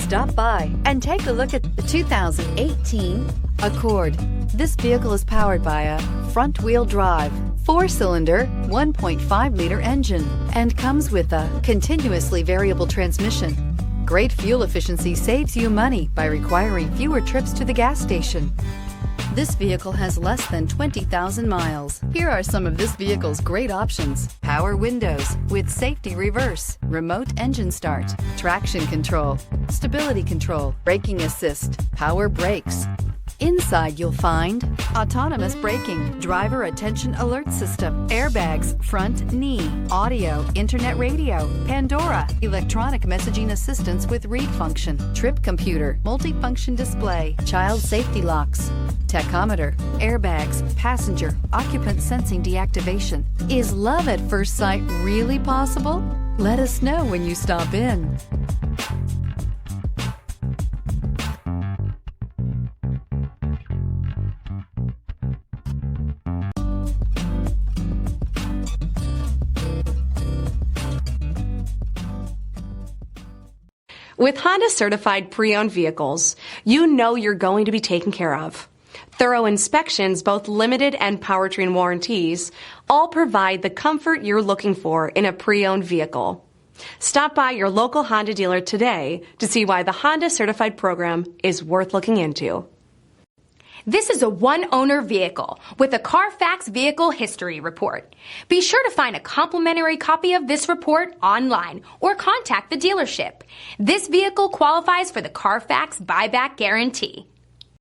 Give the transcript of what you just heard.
Stop by and take a look at the 2018 Accord. This vehicle is powered by a front-wheel drive, 4-cylinder, 1.5-liter engine, and comes with a continuously variable transmission. Great fuel efficiency saves you money by requiring fewer trips to the gas station. This vehicle has less than 20,000 miles. Here are some of this vehicle's great options: power windows with safety reverse, remote engine start, traction control, stability control, braking assist, power brakes. Inside you'll find autonomous braking, driver attention alert system, airbags, front knee, audio, internet radio, Pandora, electronic messaging assistance with read function, trip computer, multifunction display, child safety locks, tachometer, airbags, passenger, occupant sensing deactivation. Is love at first sight really possible? Let us know when you stop in. With Honda certified pre-owned vehicles, you know you're going to be taken care of. Thorough inspections, both limited and powertrain warranties, all provide the comfort you're looking for in a pre-owned vehicle. Stop by your local Honda dealer today to see why the Honda certified program is worth looking into. This is a one-owner vehicle with a Carfax Vehicle History Report. Be sure to find a complimentary copy of this report online or contact the dealership. This vehicle qualifies for the Carfax Buyback Guarantee.